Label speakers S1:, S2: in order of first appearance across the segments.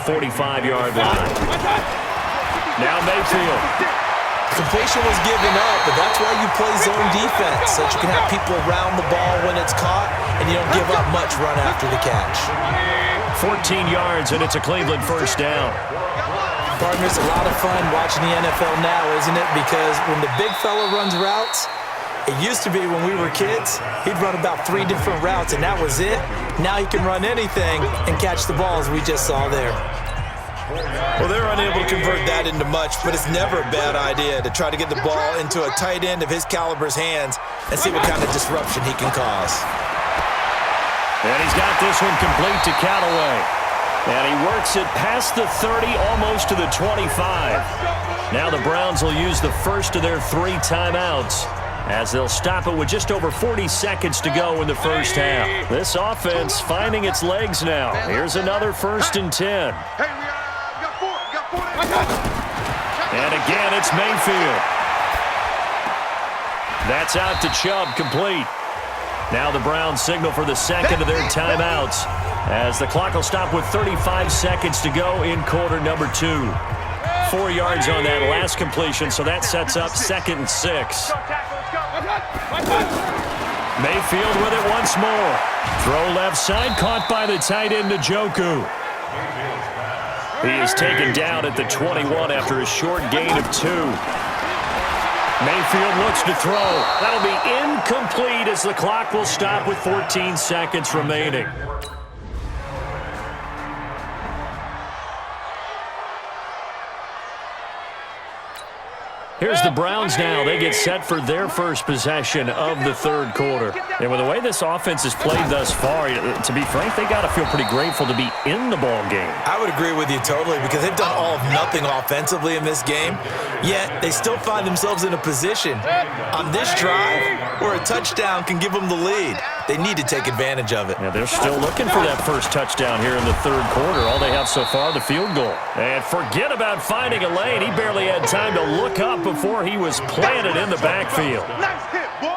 S1: 45-yard line. Now Mayfield.
S2: Completion was given up, but that's why you play zone defense, so that you can have people around the ball when it's caught, and you don't give up much run after the catch.
S1: 14 yards, and it's a Cleveland first down.
S2: Partner, it's a lot of fun watching the NFL now, isn't it? Because when the big fella runs routes, it used to be when we were kids, he'd run about 3 different routes, and that was it. Now he can run anything and catch the balls we just saw there. Well, they're unable to convert that into much, but it's never a bad idea to try to get the ball into a tight end of his caliber's hands and see what kind of disruption he can cause.
S1: And he's got this one complete to Callaway. And he works it past the 30, almost to the 25. Now the Browns will use the first of their 3 timeouts, as they'll stop it with just over 40 seconds to go in the first half. This offense finding its legs now. Here's another 1st and 10. And again, it's Mayfield. That's out to Chubb, complete. Now the Browns signal for the second of their timeouts, as the clock will stop with 35 seconds to go in quarter number 2. 4 yards on that last completion, so that sets up 2nd and 6. Mayfield with it once more. Throw left side, caught by the tight end, Njoku. He is taken down at the 21 after a short gain of 2. Mayfield looks to throw. That'll be incomplete as the clock will stop with 14 seconds remaining. Here's the Browns now. They get set for their first possession of the 3rd quarter. And with the way this offense has played thus far, to be frank, they got to feel pretty grateful to be in the ball game.
S2: I would agree with you totally, because they've done all of nothing offensively in this game, yet they still find themselves in a position on this drive where a touchdown can give them the lead. They need to take advantage of it.
S1: Yeah, they're still looking for that first touchdown here in the 3rd quarter. All they have so far, the field goal. And forget about finding a lane. He barely had time to look up before he was planted in the backfield.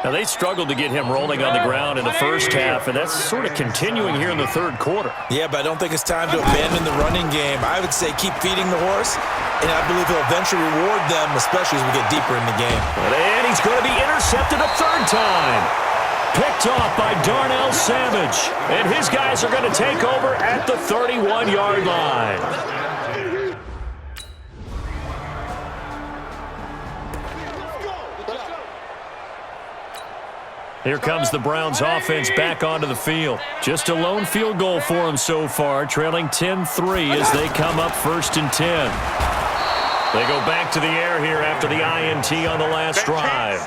S1: Now, they struggled to get him rolling on the ground in the first half, and that's sort of continuing here in the 3rd quarter.
S2: Yeah, but I don't think it's time to abandon the running game. I would say keep feeding the horse, and I believe he'll eventually reward them, especially as we get deeper in the game.
S1: And he's going to be intercepted a 3rd time. Picked off by Darnell Savage. And his guys are going to take over at the 31-yard line. Here comes the Browns offense back onto the field. Just a lone field goal for them so far, trailing 10-3 as they come up 1st and 10. They go back to the air here after the INT on the last drive.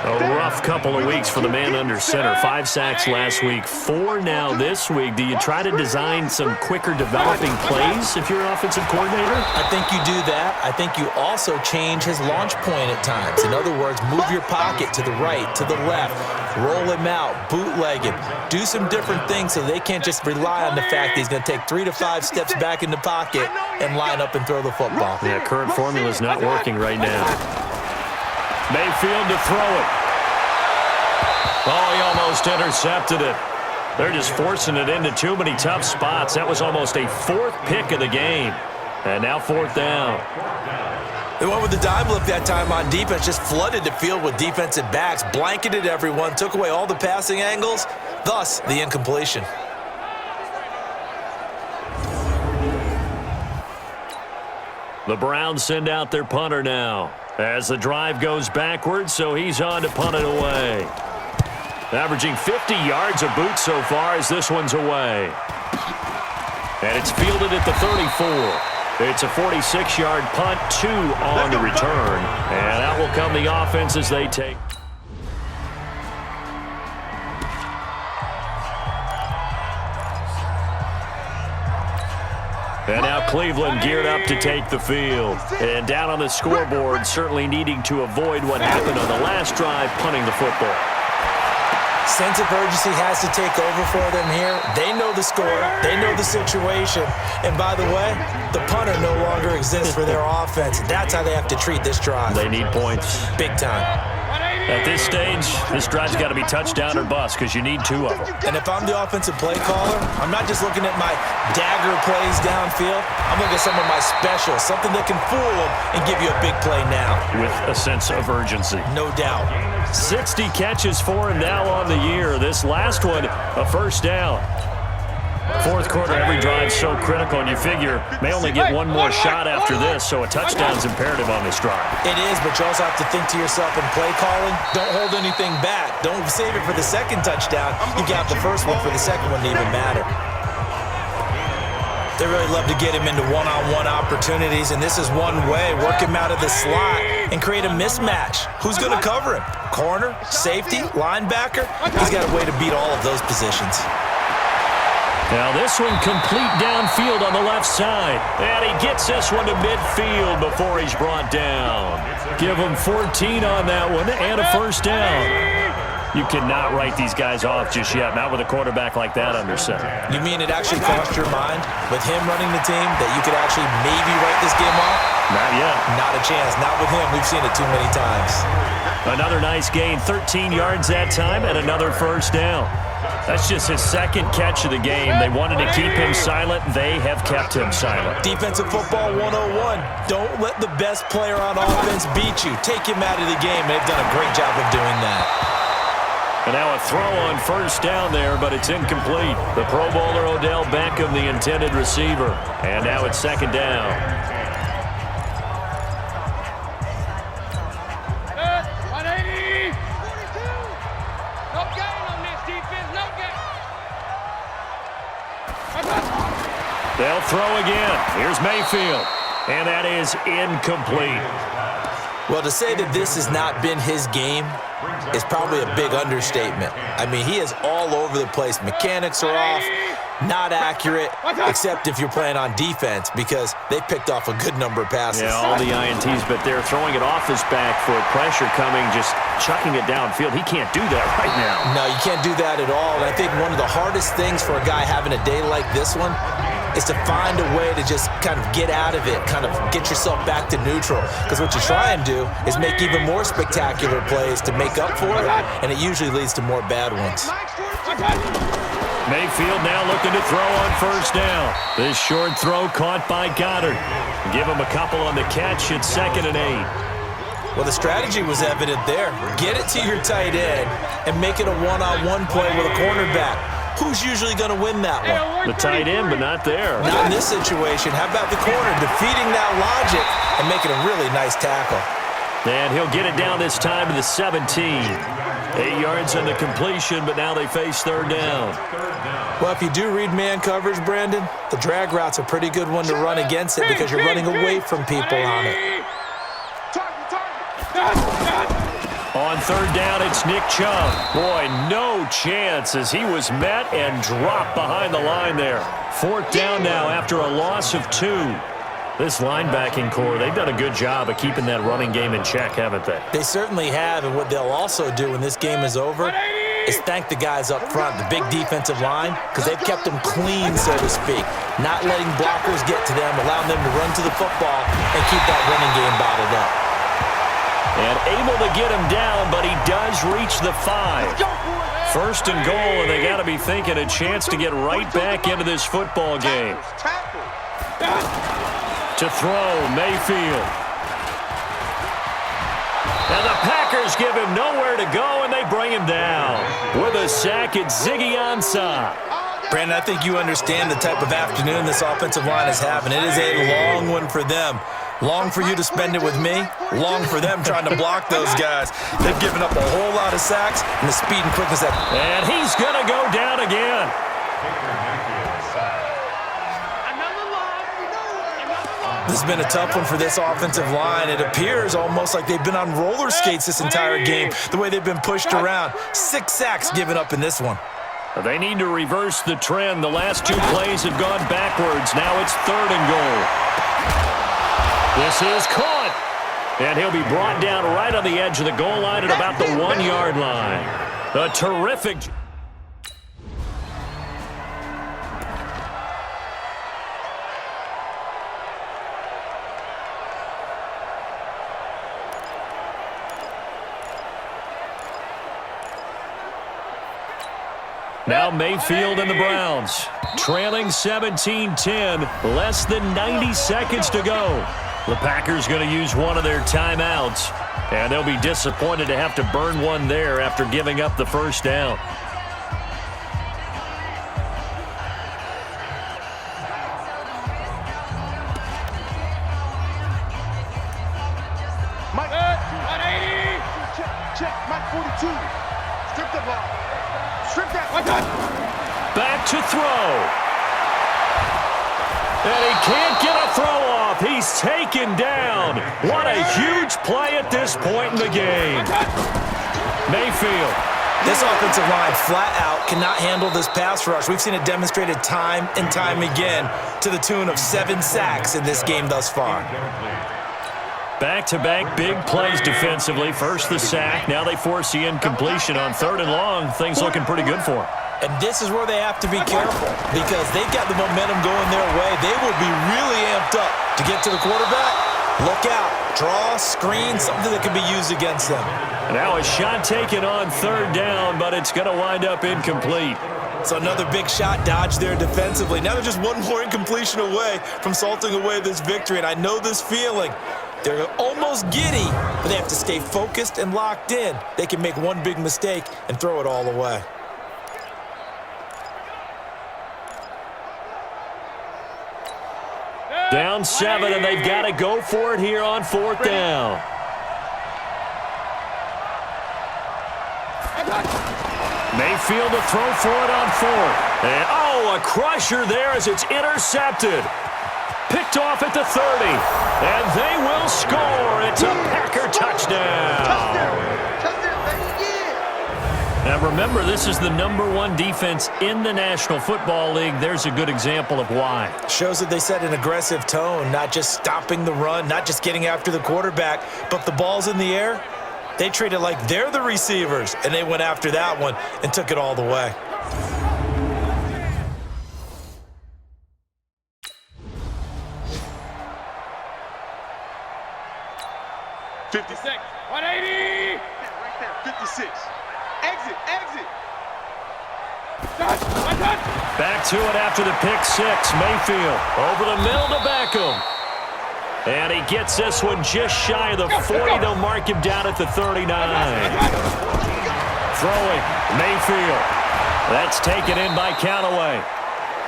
S1: A rough couple of weeks for the man under center. 5 sacks last week, 4 now this week. Do you try to design some quicker developing plays if you're an offensive coordinator?
S2: I think you do that. I think you also change his launch point at times. In other words, move your pocket to the right, to the left, roll him out, bootleg him, do some different things so they can't just rely on the fact that he's going to take 3 to 5 steps back in the pocket and line up and throw the football.
S1: Yeah, current formula is not working right now. Mayfield to throw it. Oh, he almost intercepted it. They're just forcing it into too many tough spots. That was almost a 4th pick of the game. And now 4th down.
S2: They went with the dime look that time on defense, just flooded the field with defensive backs, blanketed everyone, took away all the passing angles, thus the incompletion.
S1: The Browns send out their punter now as the drive goes backwards, so he's on to punt it away. Averaging 50 yards a boot so far as this one's away. And it's fielded at the 34. It's a 46-yard punt, 2 on the return. And out will come the offense as they take. And now Cleveland geared up to take the field. And down on the scoreboard, certainly needing to avoid what happened on the last drive, punting the football.
S2: Sense of urgency has to take over for them here. They know the score. They know the situation. And by the way, the punter no longer exists for their offense. That's how they have to treat this drive.
S1: They need points.
S2: Big time.
S1: At this stage, this drive's got to be touchdown or bust because you need 2 of them.
S2: And if I'm the offensive play caller, I'm not just looking at my dagger plays downfield. I'm looking at some of my specials, something that can fool them and give you a big play now.
S1: With a sense of urgency.
S2: No doubt.
S1: 60 catches for him now on the year. This last one, a first down. Fourth quarter, every drive so critical, and you figure may only get one more shot after this, so a touchdown's imperative on this drive.
S2: It is, but you also have to think to yourself in play calling, don't hold anything back. Don't save it for the second touchdown. You got the first one for the second one to even matter. They really love to get him into one-on-one opportunities, and this is one way. Work him out of the slot and create a mismatch. Who's going to cover him? Corner, safety, linebacker? He's got a way to beat all of those positions.
S1: Now this one complete downfield on the left side. And he gets this one to midfield before he's brought down. Give him 14 on that one and a first down. You cannot write these guys off just yet, not with a quarterback like that under center.
S2: You mean it actually crossed your mind with him running the team that you could actually maybe write this game off?
S1: Not yet.
S2: Not a chance. Not with him. We've seen it too many times.
S1: Another nice gain, 13 yards that time, and another first down. That's just his second catch of the game. They wanted to keep him silent. They have kept him silent.
S2: Defensive football 101. Don't let the best player on offense beat you. Take him out of the game. They've done a great job of doing that.
S1: And now a throw on first down there, but it's incomplete. The Pro Bowler Odell Beckham, the intended receiver. And now it's second down. They'll throw again. Here's Mayfield. And that is incomplete.
S2: Well, to say that this has not been his game is probably a big understatement. I mean, he is all over the place. Mechanics are off, not accurate, except if you're playing on defense because they picked off a good number of passes.
S1: Yeah, all the INTs, but they're throwing it off his back foot. Pressure coming, just chucking it downfield. He can't do that right now.
S2: No, you can't do that at all. And I think one of the hardest things for a guy having a day like this one is to find a way to just kind of get out of it, kind of get yourself back to neutral. Because what you try and do is make even more spectacular plays to make up for it, and it usually leads to more bad ones.
S1: Mayfield now looking to throw on first down. This short throw caught by Goddard. Give him a couple on the catch. It's 2nd and 8.
S2: Well, the strategy was evident there. Get it to your tight end and make it a one-on-one play with a cornerback. Who's usually going to win that one?
S1: The tight end, but not there.
S2: Not in this situation. How about the corner defeating that logic and making a really nice tackle?
S1: And he'll get it down this time to the 17. 8 yards on the completion, but now they face third down.
S2: Well, if you do read man coverage, Brandon, the drag route's a pretty good one to run against it because you're running away from people on it.
S1: On third down, it's Nick Chubb. Boy, no chance as he was met and dropped behind the line there. Fourth down now after a loss of 2. This linebacking core, they've done a good job of keeping that running game in check, haven't they?
S2: They certainly have, and what they'll also do when this game is over is thank the guys up front, the big defensive line, because they've kept them clean, so to speak. Not letting blockers get to them, allowing them to run to the football and keep that running game bottled up.
S1: And able to get him down, but he does reach the 5. First and goal, and they got to be thinking a chance to get right back into this football game. To throw, Mayfield. And the Packers give him nowhere to go, and they bring him down. With a sack, it's Ziggy Ansah.
S2: Brandon, I think you understand the type of afternoon this offensive line is having. It is a long one for them. Long for you to spend it with me. Long for them trying to block those guys. They've given up a whole lot of sacks and the speed and quickness that...
S1: And he's going to go down again.
S2: This has been a tough one for this offensive line. It appears almost like they've been on roller skates this entire game, the way they've been pushed around. 6 sacks given up in this one.
S1: They need to reverse the trend. The last 2 plays have gone backwards. Now it's 3rd and goal. This is caught. And he'll be brought down right on the edge of the goal line at about the 1-yard line. A terrific... Now Mayfield and the Browns trailing 17-10, less than 90 seconds to go. The Packers going to use one of their timeouts, and they'll be disappointed to have to burn one there after giving up the first down.
S3: Mike, 180. Check, Mike 42. Strip the ball. Strip that.
S1: Back to throw. And he can't get a throw off. He's taken down. What a huge play at this point in the game. Mayfield.
S2: This offensive line flat out cannot handle this pass rush. We've seen it demonstrated time and time again to the tune of 7 sacks in this game thus far.
S1: Back-to-back big plays defensively. First the sack. Now they force the incompletion on 3rd and long. Things looking pretty good for them.
S2: And this is where they have to be careful because they've got the momentum going their way. They will be really amped up to get to the quarterback. Look out. Draw, screen, something that can be used against them.
S1: Now a shot taken on 3rd down, but it's going to wind up incomplete.
S2: So another big shot dodged there defensively. Now they're just one more incompletion away from salting away this victory. And I know this feeling. They're almost giddy, but they have to stay focused and locked in. They can make one big mistake and throw it all away.
S1: Down 7, and they've got to go for it here on 4th down. Mayfield to throw for it on 4th. And, a crusher there as it's intercepted. Picked off at the 30, and they will score. It's a Packer touchdown. Now remember, this is the #1 defense in the National Football League. There's a good example of why.
S2: Shows that they set an aggressive tone, not just stopping the run, not just getting after the quarterback, but the ball's in the air. They treat it like they're the receivers, and they went after that one and took it all the way.
S3: 56. 180. Right there. 56. Exit.
S1: Back to it after the pick 6. Mayfield over the middle to Beckham. And he gets this one just shy of the 40. They'll mark him down at the 39. Throwing. Mayfield. That's taken in by Callaway.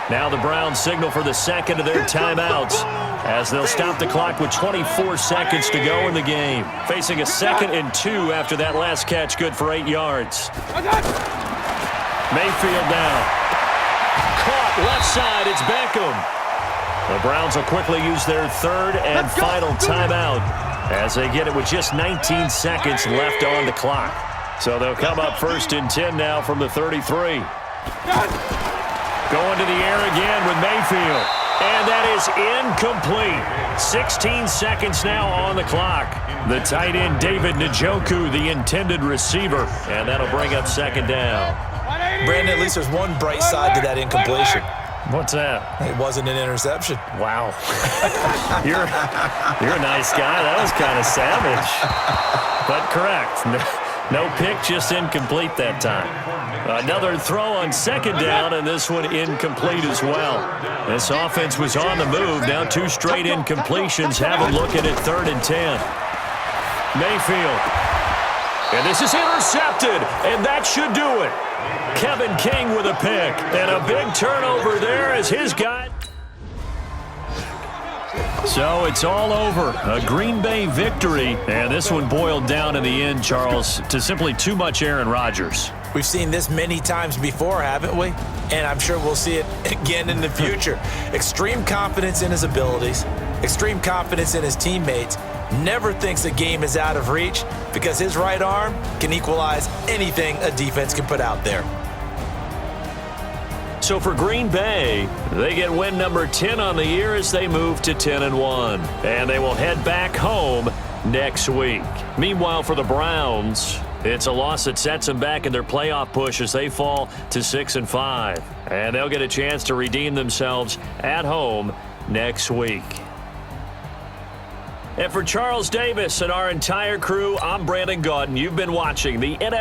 S1: Now the Browns signal for the second of their timeouts as they'll stop the clock with 24 seconds to go in the game. Facing a 2nd and 2 after that last catch, good for 8 yards. Mayfield now. Caught left side, it's Beckham. The Browns will quickly use their 3rd and final timeout as they get it with just 19 seconds left on the clock. So they'll come up 1st and 10 now from the 33. Going to the air again with Mayfield. And that is incomplete. 16 seconds now on the clock. The tight end, David Njoku, the intended receiver. And that'll bring up 2nd down.
S2: Brandon, at least there's one bright side to that incompletion.
S1: What's that?
S2: It wasn't an interception.
S1: Wow. You're a nice guy. That was kind of savage. But correct. No pick, just incomplete that time. Another throw on 2nd down, and this one incomplete as well. This offense was on the move. Now 2 straight incompletions. Have them looking at 3rd and 10. Mayfield. And this is intercepted, and that should do it. Kevin King with a pick, and a big turnover there as his guy. So it's all over. A Green Bay victory, and this one boiled down in the end, Charles, to simply too much Aaron Rodgers.
S2: We've seen this many times before, haven't we? And I'm sure we'll see it again in the future. Extreme confidence in his abilities, extreme confidence in his teammates, never thinks a game is out of reach because his right arm can equalize anything a defense can put out there.
S1: So for Green Bay, they get win number 10 on the year as they move to 10-1. And they will head back home next week. Meanwhile, for the Browns, it's a loss that sets them back in their playoff push as they fall to 6-5. And they'll get a chance to redeem themselves at home next week. And for Charles Davis and our entire crew, I'm Brandon Gaudin. You've been watching the NFL.